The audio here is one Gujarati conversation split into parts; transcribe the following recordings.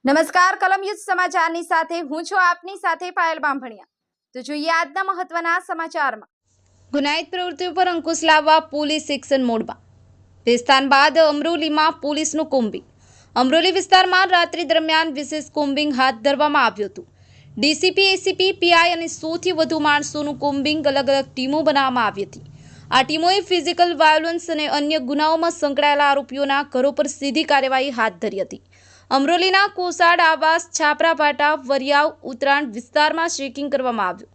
નમસ્કાર કલમ યુઝ સમાચારની સાથે હું છું આપની સાથે પાયલ બામભણિયા। તો જોઈએ આજના મહત્વના સમાચારમાં। ગુનાહિત પ્રવૃત્તિઓ પર અંકુશ લાવવા પોલીસ એક્શન મોડમાં। વિસ્તાર બાદ અમરોલીમાં પોલીસનું કોમ્બિંગ। અમરોલી વિસ્તારમાં રાત્રિ દરમિયાન વિશેષ કોમ્બિંગ હાથ ધરવામાં આવ્યું હતું। ડીસીપી, એસીપી, પીઆઈ અને 100 થી વધુ માણસોનું કોમ્બિંગ અલગ અલગ ટીમો બનાવવામાં આવી હતી। આ ટીમોએ ફિઝિકલ વાયોલન્સ અને અન્ય ગુનાઓમાં સંકળાયેલા આરોપીઓના ઘરો પર સીધી કાર્યવાહી હાથ ધરી હતી। અમરોલીના કોસાડ, આવાસ, છાપરાપાટા, વરિયાવ, ઉત્તરાણ વિસ્તારમાં ચેકિંગ કરવામાં આવ્યું।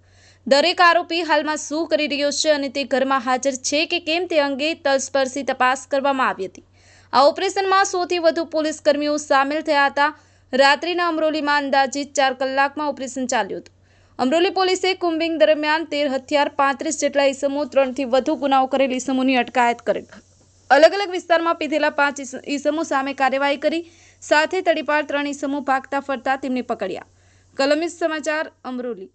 દરેક આરોપી હાલમાં શું કરી રહ્યો છે અને તે ઘરમાં હાજર છે કે કેમ તે અંગે તલસ્પર્શી તપાસ કરવામાં આવી હતી। આ ઓપરેશનમાં 100 થી વધુ પોલીસ કર્મીઓ સામેલ થયા હતા। રાત્રિના અમરોલીમાં અંદાજિત 4 કલાકમાં ઓપરેશન ચાલ્યું હતું। અમરોલી પોલીસે કોમ્બિંગ દરમિયાન 13 હથિયાર, 35 જેટલા ઈસમો, 3 થી વધુ ગુનાઓ કરેલ ઈસમોની અટકાયત કરેલ। અલગ અલગ વિસ્તારમાં પીધેલા 5 ઈસમો સામે કાર્યવાહી કરી સાથે તડીપાર 3 ઈસમો ભાગતા ફરતા તેમને પકડ્યા। કલમ યુઝ સમાચાર, અમરોલી।